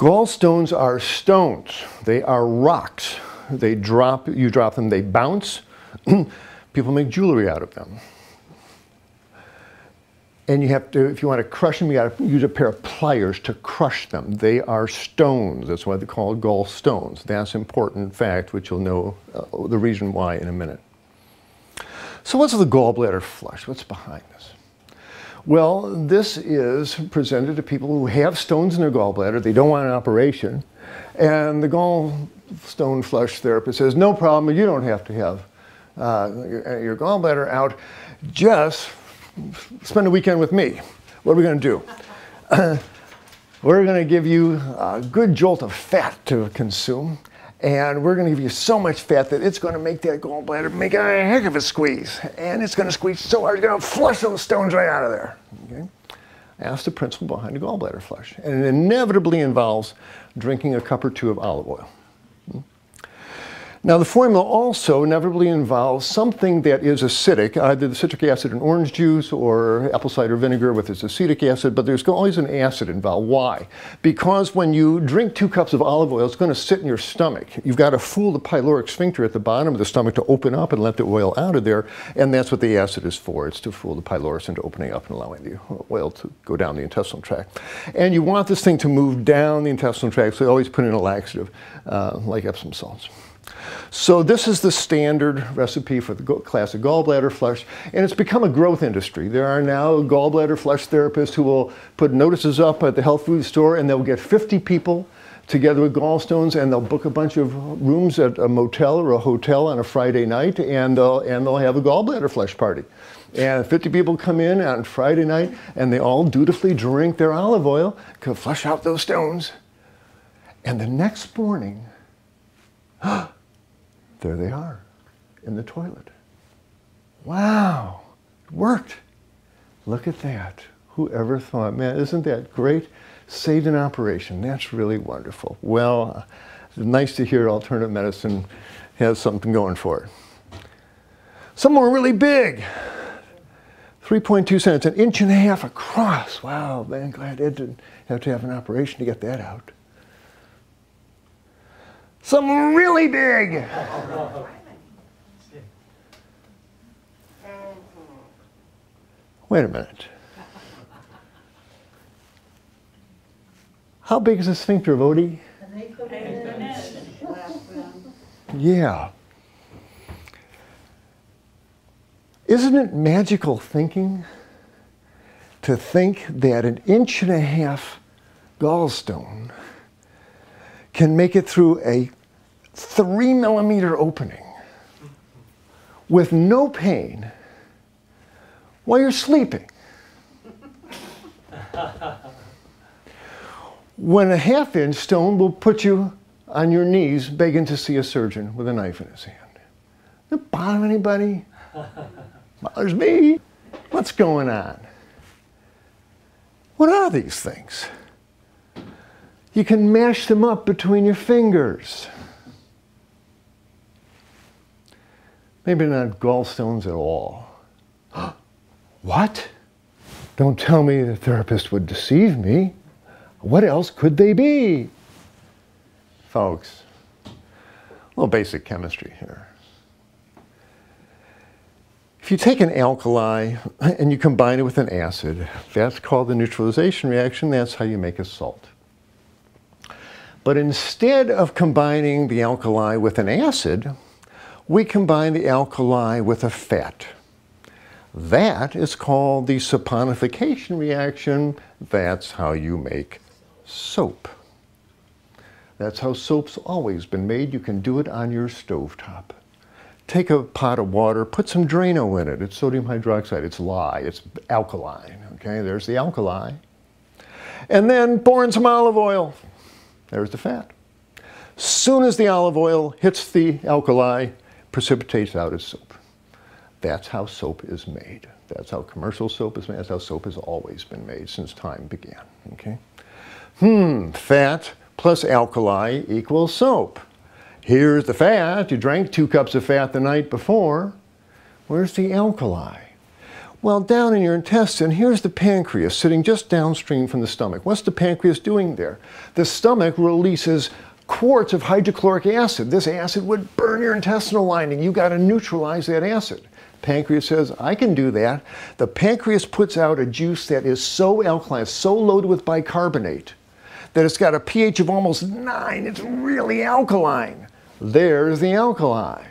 Gallstones are stones. They are rocks. They drop, you drop them, they bounce. People make jewelry out of them. And you have to, if you want to crush them, you got to use a pair of pliers to crush them. They are stones. That's why they're called gallstones. That's an important fact, which you'll know the reason why in a minute. So what's the gallbladder flush? What's behind this? Well, this is presented to people who have stones in their gallbladder. They don't want an operation. And the gallstone flush therapist says, no problem, you don't have to have your gallbladder out. Just spend a weekend with me. What are we going to do? We're going to give you a good jolt of fat to consume. And we're going to give you so much fat that it's going to make that gallbladder make a heck of a squeeze. And it's going to squeeze so hard, it's going to flush those stones right out of there. Okay? That's the principle behind a gallbladder flush. And it inevitably involves drinking a cup or two of olive oil. Now the formula also inevitably involves something that is acidic, either the citric acid in orange juice or apple cider vinegar with its acetic acid, but there's always an acid involved. Why? Because when you drink 2 cups of olive oil, it's going to sit in your stomach. You've got to fool the pyloric sphincter at the bottom of the stomach to open up and let the oil out of there, and that's what the acid is for. It's to fool the pylorus into opening up and allowing the oil to go down the intestinal tract. And you want this thing to move down the intestinal tract, so you always put in a laxative, like Epsom salts. So this is the standard recipe for the classic gallbladder flush, and it's become a growth industry. There are now gallbladder flush therapists who will put notices up at the health food store, and they'll get 50 people together with gallstones, and they'll book a bunch of rooms at a motel or a hotel on a Friday night, and they'll have a gallbladder flush party. And 50 people come in on Friday night, and they all dutifully drink their olive oil to flush out those stones. And the next morning, there they are, in the toilet. Wow, it worked. Look at that. Whoever thought, man, isn't that great? Saved an operation. That's really wonderful. Well, it's nice to hear alternative medicine has something going for it. Some were really big. 3.2 cents, 1.5 inches across. Wow, man, glad Ed didn't have to have an operation to get that out. Some really big. Wait a minute. How big is the sphincter of Odie? Yeah. Isn't it magical thinking to think that 1.5 inches gallstone can make it through a 3mm opening with no pain while you're sleeping? When a 1/2 inch stone will put you on your knees begging to see a surgeon with a knife in his hand. Does it bother anybody? Bothers me. What's going on? What are these things? You can mash them up between your fingers. Maybe not gallstones at all. What? Don't tell me the therapist would deceive me. What else could they be? Folks, a little basic chemistry here. If you take an alkali and you combine it with an acid, that's called the neutralization reaction. That's how you make a salt. But instead of combining the alkali with an acid, we combine the alkali with a fat. That is called the saponification reaction. That's how you make soap. That's how soap's always been made. You can do it on your stovetop. Take a pot of water, put some Drano in it. It's sodium hydroxide, it's lye, it's alkaline. Okay, there's the alkali. And then pour in some olive oil. There's the fat. Soon as the olive oil hits the alkali, precipitates out as soap. That's how soap is made. That's how commercial soap is made. That's how soap has always been made since time began. Okay? Fat plus alkali equals soap. Here's the fat. You drank 2 cups of fat the night before. Where's the alkali? Well, down in your intestine, here's the pancreas sitting just downstream from the stomach. What's the pancreas doing there? The stomach releases quarts of hydrochloric acid. This acid would burn your intestinal lining. You got to neutralize that acid. Pancreas says, I can do that. The pancreas puts out a juice that is so alkaline, so loaded with bicarbonate, that it's got a pH of almost 9. It's really alkaline. There's the alkali.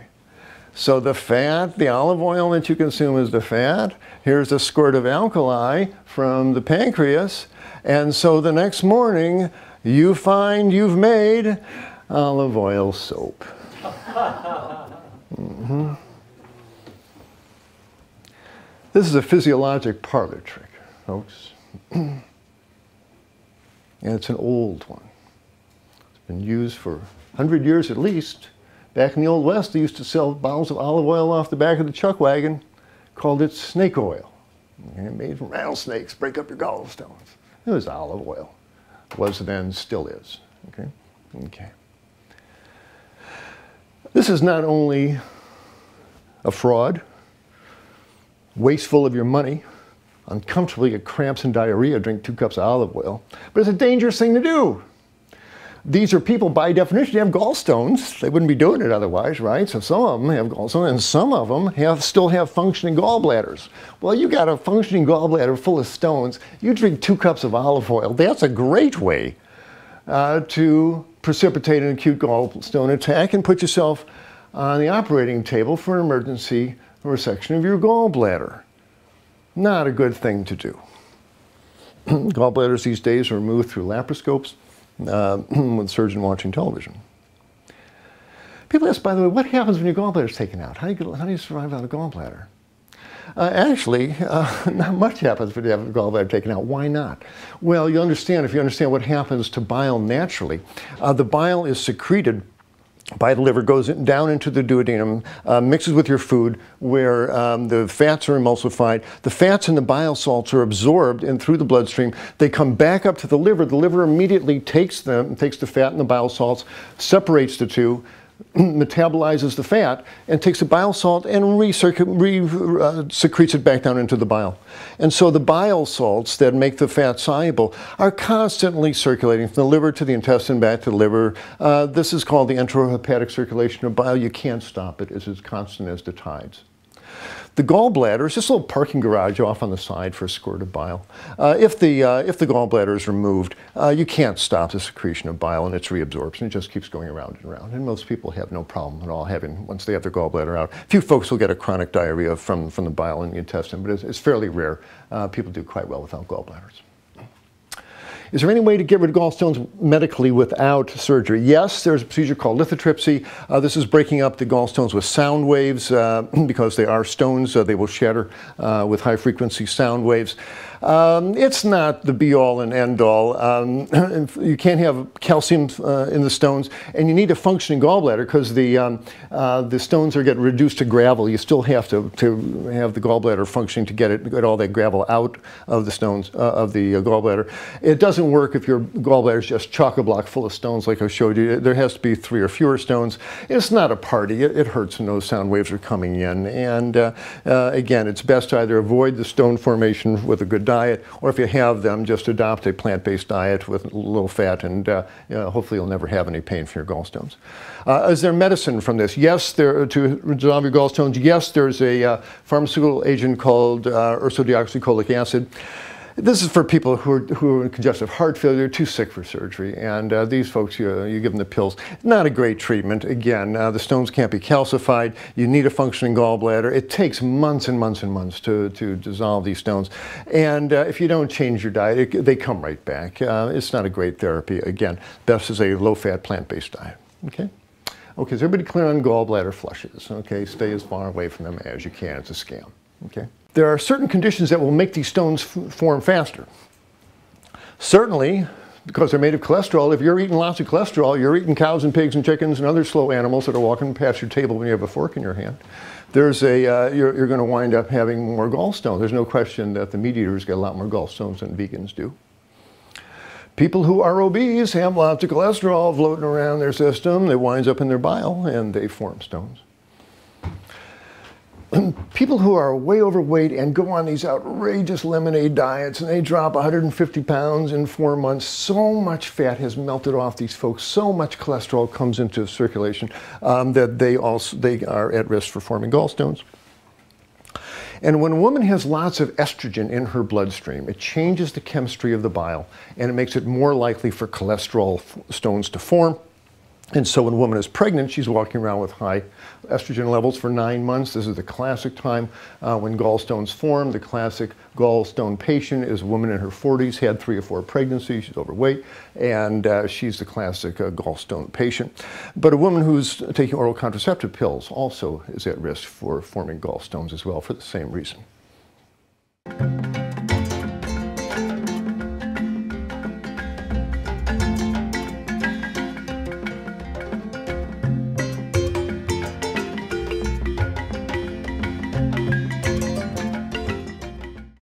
So the fat, the olive oil that you consume is the fat. Here's a squirt of alkali from the pancreas. And so the next morning, you find you've made olive oil soap. Mm-hmm. This is a physiologic parlor trick, folks. And it's an old one. It's been used for 100 years at least. Back in the Old West, they used to sell bottles of olive oil off the back of the chuck wagon, called it snake oil. And made from rattlesnakes, break up your gallstones. It was olive oil. Was then, still is. Okay? Okay. This is not only a fraud, wasteful of your money, uncomfortably get cramps and diarrhea, drink 2 cups of olive oil, but it's a dangerous thing to do. These are people, by definition, who have gallstones. They wouldn't be doing it otherwise, right? So some of them have gallstones, and some of them still have functioning gallbladders. Well, you got a functioning gallbladder full of stones. You drink 2 cups of olive oil. That's a great way to precipitate an acute gallstone attack and put yourself on the operating table for an emergency resection of your gallbladder. Not a good thing to do. Gallbladders these days are removed through laparoscopes. With a surgeon watching television. People ask, by the way, what happens when your gallbladder is taken out? How do you survive without a gallbladder? Actually, not much happens when you have a gallbladder taken out. Why not? Well, you understand, if you understand what happens to bile naturally, the bile is secreted by the liver, goes down into the duodenum, mixes with your food where the fats are emulsified. The fats and the bile salts are absorbed and through the bloodstream. They come back up to the liver. The liver immediately takes the fat and the bile salts, separates the two, metabolizes the fat, and takes the bile salt and secretes it back down into the bile. And so the bile salts that make the fat soluble are constantly circulating from the liver to the intestine, back to the liver. This is called the enterohepatic circulation of bile. You can't stop it. It's as constant as the tides. The gallbladder is just a little parking garage off on the side for a squirt of bile. If the gallbladder is removed, you can't stop the secretion of bile and its reabsorption. It just keeps going around and around. And most people have no problem at all once they have their gallbladder out. A few folks will get a chronic diarrhea from the bile in the intestine, but it's fairly rare. People do quite well without gallbladders. Is there any way to get rid of gallstones medically without surgery? Yes, there's a procedure called lithotripsy. This is breaking up the gallstones with sound waves because they are stones. They will shatter with high frequency sound waves. It's not the be-all and end-all. You can't have calcium in the stones, and you need a functioning gallbladder because the stones are getting reduced to gravel. You still have to have the gallbladder functioning to get all that gravel out of the stones of the gallbladder. It doesn't work if your gallbladder is just chock-a-block full of stones like I showed you. There has to be 3 or fewer stones. It's not a party. It hurts when those sound waves are coming in. And again, it's best to either avoid the stone formation with a good diet, or if you have them, just adopt a plant-based diet with a little fat, and hopefully you'll never have any pain from your gallstones. Is there medicine from this? Yes, to resolve your gallstones. Yes, there's a pharmaceutical agent called ursodeoxycholic acid. This is for people who are in congestive heart failure, too sick for surgery, and these folks, you give them the pills. Not a great treatment. Again, the stones can't be calcified. You need a functioning gallbladder. It takes months and months and months to dissolve these stones, and if you don't change your diet, they come right back. It's not a great therapy. Again, best is a low-fat, plant-based diet. Okay? Okay, is everybody clear on gallbladder flushes? Okay, stay as far away from them as you can. It's a scam. Okay? There are certain conditions that will make these stones form faster. Certainly, because they're made of cholesterol, if you're eating lots of cholesterol, you're eating cows and pigs and chickens and other slow animals that are walking past your table when you have a fork in your hand, you're going to wind up having more gallstones. There's no question that the meat eaters get a lot more gallstones than vegans do. People who are obese have lots of cholesterol floating around their system. It winds up in their bile and they form stones. people who are way overweight and go on these outrageous lemonade diets and they drop 150 pounds in 4 months, so much fat has melted off these folks, so much cholesterol comes into circulation that they are at risk for forming gallstones. And when a woman has lots of estrogen in her bloodstream, it changes the chemistry of the bile and it makes it more likely for cholesterol stones to form. And so when a woman is pregnant, she's walking around with high estrogen levels for 9 months. This is the classic time when gallstones form. The classic gallstone patient is a woman in her 40s, had 3 or 4 pregnancies, she's overweight, and she's the classic gallstone patient. But a woman who's taking oral contraceptive pills also is at risk for forming gallstones as well for the same reason.